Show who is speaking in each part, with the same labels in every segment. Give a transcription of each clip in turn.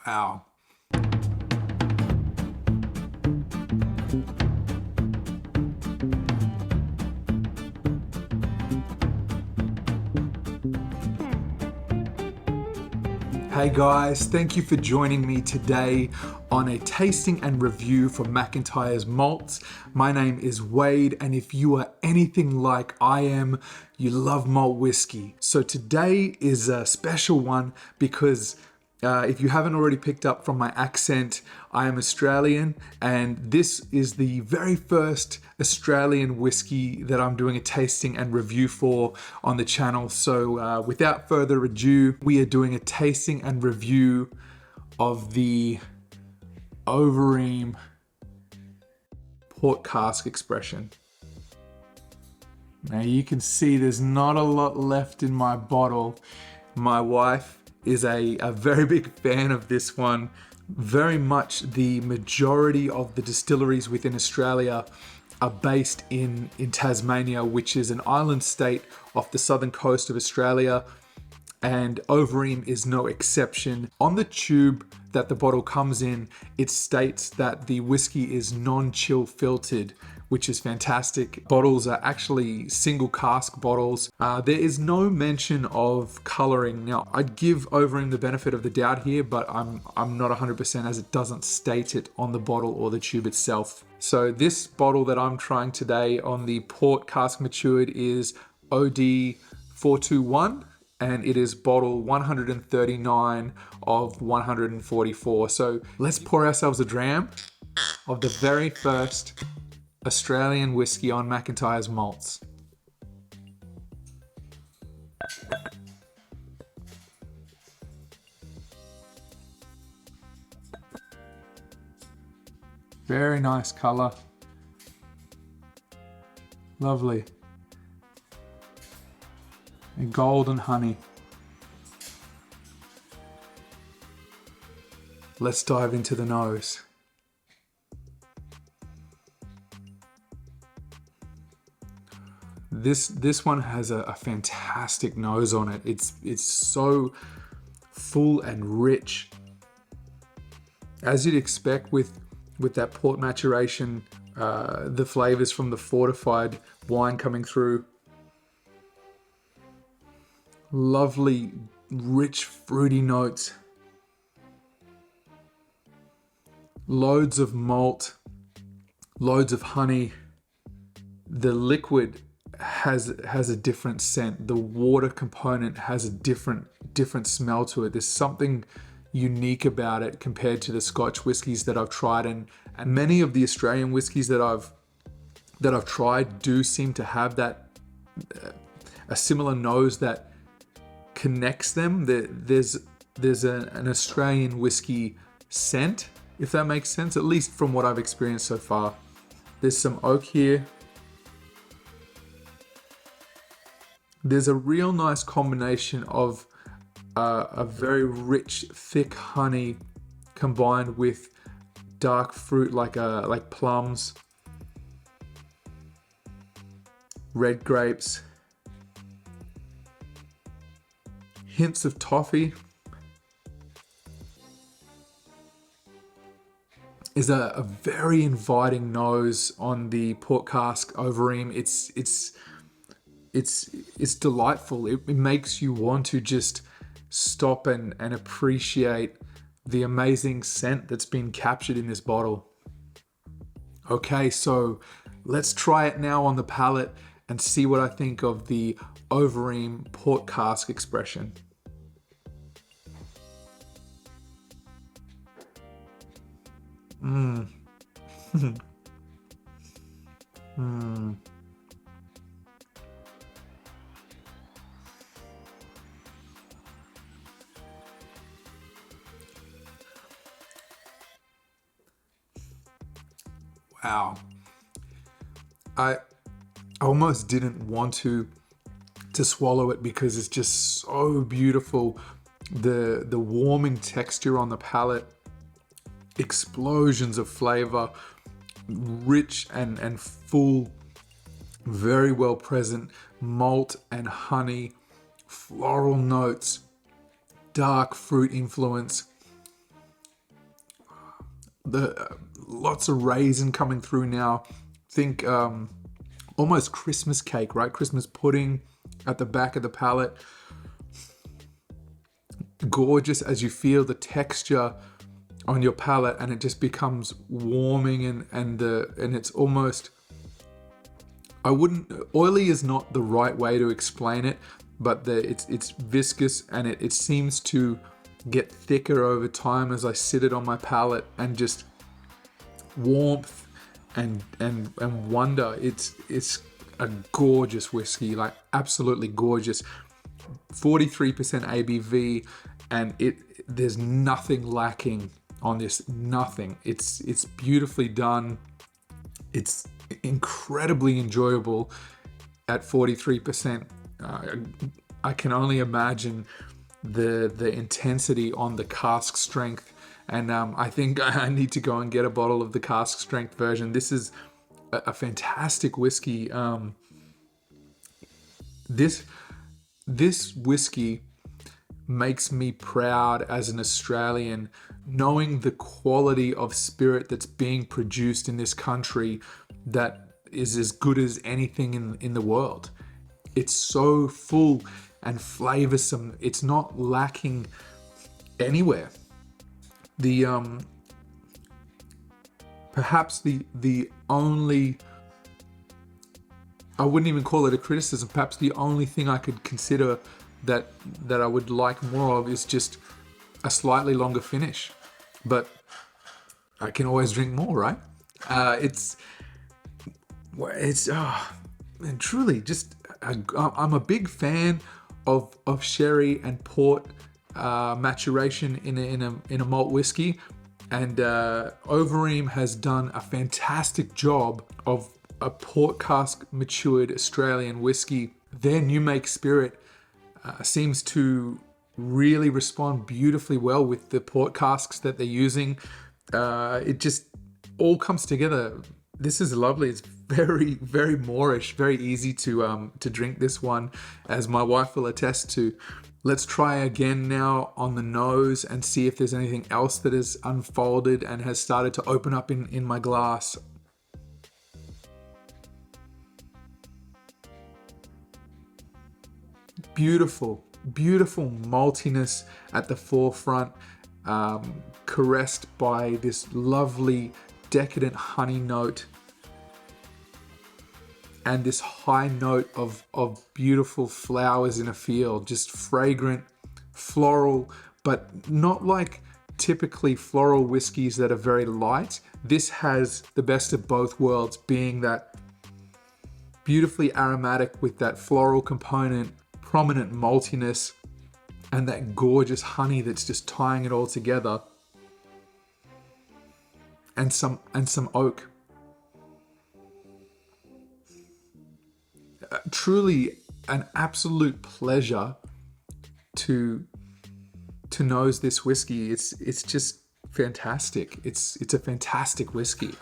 Speaker 1: Wow. Hey guys, thank you for joining me today on a tasting and review for McIntyre's Malts. My name is Wade, and if you are anything like I am, you love malt whiskey. So today is a special one because if you haven't already picked up from my accent, I am Australian, and this is the very first Australian whiskey that I'm doing a tasting and review for on the channel. So without further ado, we are doing a tasting and review of the Overeem Port Cask Expression. Now you can see there's not a lot left in my bottle. My wife is a very big fan of this one. Very much the majority of the distilleries within Australia are based in Tasmania, which is an island state off the southern coast of Australia, and Overeem is no exception. On the tube that the bottle comes in, it states that the whiskey is non-chill filtered, which is fantastic. Bottles are actually single cask bottles. There is no mention of coloring. Now, I'd give Overeem the benefit of the doubt here, but I'm not 100% as it doesn't state it on the bottle or the tube itself. So this bottle that I'm trying today on the Port Cask Matured is OD 421. And it is bottle 139 of 144. So let's pour ourselves a dram of the very first Australian whiskey on McIntyre's Malts. Very nice color. Lovely. And golden honey. Let's dive into the nose. This one has a fantastic nose on it. It's so full and rich, as you'd expect with that port maturation. The flavors from the fortified wine coming through. Lovely, rich, fruity notes. Loads of malt, loads of honey. The liquid has a different scent. The water component has a different smell to it. There's something unique about it compared to the Scotch whiskies that I've tried, and many of the Australian whiskies that I've tried do seem to have that a similar nose that connects them. There's an Australian whiskey scent, if that makes sense, at least from what I've experienced so far. There's some oak here. There's a real nice combination of a very rich, thick honey combined with dark fruit like plums, red grapes, hints of toffee. Is a very inviting nose on the Port Cask Overeem. It's delightful. It makes you want to just stop and appreciate the amazing scent that's been captured in this bottle. Okay, so let's try it now on the palate and see what I think of the Overeem Port Cask Expression. Wow. I almost didn't want to swallow it because it's just so beautiful. The warming texture on the palate, explosions of flavor, rich and full, very well present malt and honey, floral notes, dark fruit influence. lots of raisin coming through now. Think almost Christmas cake, right? Christmas pudding at the back of the palate. Gorgeous as you feel the texture on your palate, and it just becomes warming, and it's almost, oily is not the right way to explain it, but it's viscous, and it seems to get thicker over time as I sit it on my palate, and just warmth and wonder. It's a gorgeous whiskey, like absolutely gorgeous. 43% ABV, and there's nothing lacking on this, nothing. It's beautifully done. It's incredibly enjoyable at 43%. I can only imagine the intensity on the cask strength, and I think I need to go and get a bottle of the cask strength version. This is a fantastic whiskey. This whiskey makes me proud as an Australian, knowing the quality of spirit that's being produced in this country that is as good as anything in the world. It's so full and flavorsome. It's not lacking anywhere. Perhaps the only, I wouldn't even call it a criticism, perhaps the only thing I could consider that I would like more of is just a slightly longer finish. But I can always drink more, right? And truly just, I'm a big fan of sherry and port maturation in a malt whiskey, and Overeem has done a fantastic job of a port cask matured Australian whiskey. Their new make spirit seems to really respond beautifully well with the port casks that they're using. It just all comes together. This is lovely. It's very, very Moorish, very easy to drink this one, as my wife will attest to. Let's try again now on the nose and see if there's anything else that has unfolded and has started to open up in my glass. Beautiful, beautiful maltiness at the forefront, caressed by this lovely decadent honey note, and this high note of beautiful flowers in a field, just fragrant, floral, but not like typically floral whiskies that are very light. This has the best of both worlds, being that beautifully aromatic with that floral component, prominent maltiness, and that gorgeous honey that's just tying it all together, and some oak. Truly an absolute pleasure to nose this whiskey. It's just fantastic. It's a fantastic whiskey.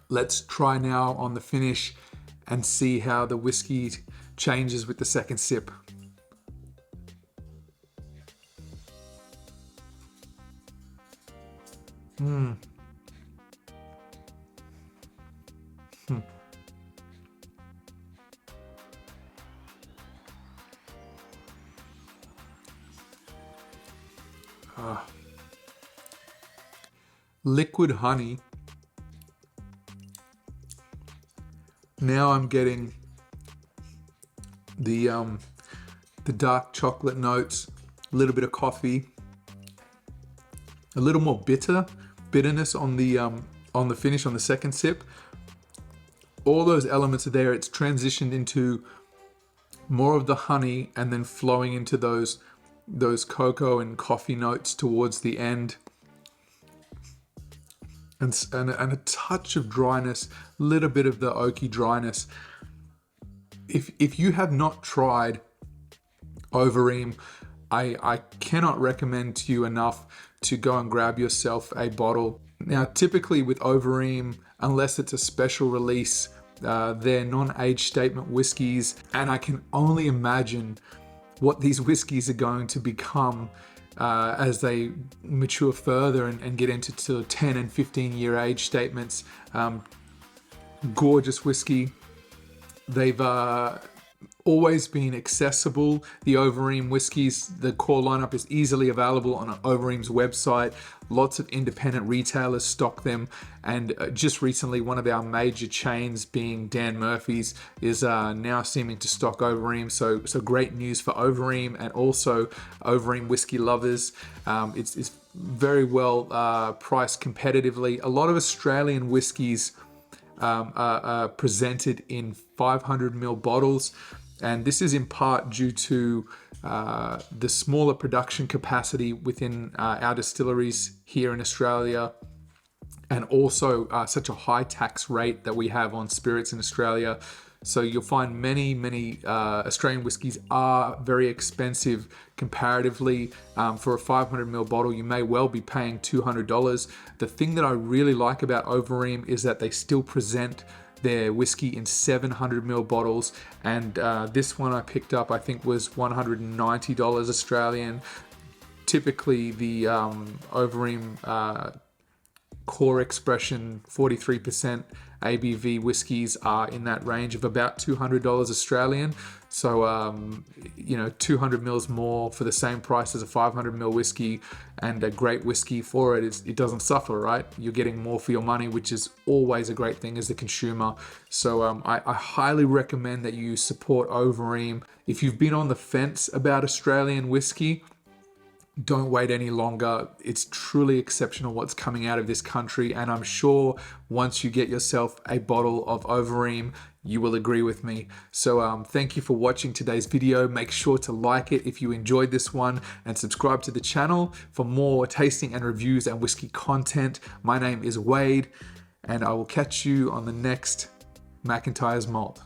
Speaker 1: Let's try now on the finish and see how the whiskey changes with the second sip. Liquid honey. Now I'm getting the dark chocolate notes, a little bit of coffee, a little more bitterness on the finish, on the second sip. All those elements are there. It's transitioned into more of the honey and then flowing into those cocoa and coffee notes towards the end. And a touch of dryness, a little bit of the oaky dryness. If you have not tried Overeem, I cannot recommend to you enough to go and grab yourself a bottle. Now, typically with Overeem, unless it's a special release, they're non-age statement whiskies, and I can only imagine what these whiskies are going to become as they mature further and get into 10 and 15-year age statements. Gorgeous whiskey. They've always been accessible. The Overeem whiskies, the core lineup is easily available on Overeem's website. Lots of independent retailers stock them, and just recently one of our major chains, being Dan Murphy's, is now seeming to stock Overeem. So great news for Overeem and also Overeem whiskey lovers. It's very well priced competitively. A lot of Australian whiskies are presented in 500ml bottles, and this is in part due to the smaller production capacity within our distilleries here in Australia, and also such a high tax rate that we have on spirits in Australia. So you'll find many Australian whiskies are very expensive comparatively. For a 500ml bottle, you may well be paying $200. The thing that I really like about Overeem is that they still present their whiskey in 700ml bottles, and this one I picked up, I think, was $190 Australian. Typically the Overeem core expression 43% ABV whiskies are in that range of about $200 Australian. So, 200 mils more for the same price as a 500ml whiskey, and a great whiskey for it. It doesn't suffer, right? You're getting more for your money, which is always a great thing as a consumer. So I highly recommend that you support Overeem. If you've been on the fence about Australian whiskey, don't wait any longer. It's truly exceptional what's coming out of this country, and I'm sure once you get yourself a bottle of Overeem, you will agree with me. So thank you for watching today's video. Make sure to like it if you enjoyed this one, and subscribe to the channel for more tasting and reviews and whiskey content. My name is Wade, and I will catch you on the next McIntyre's Malt.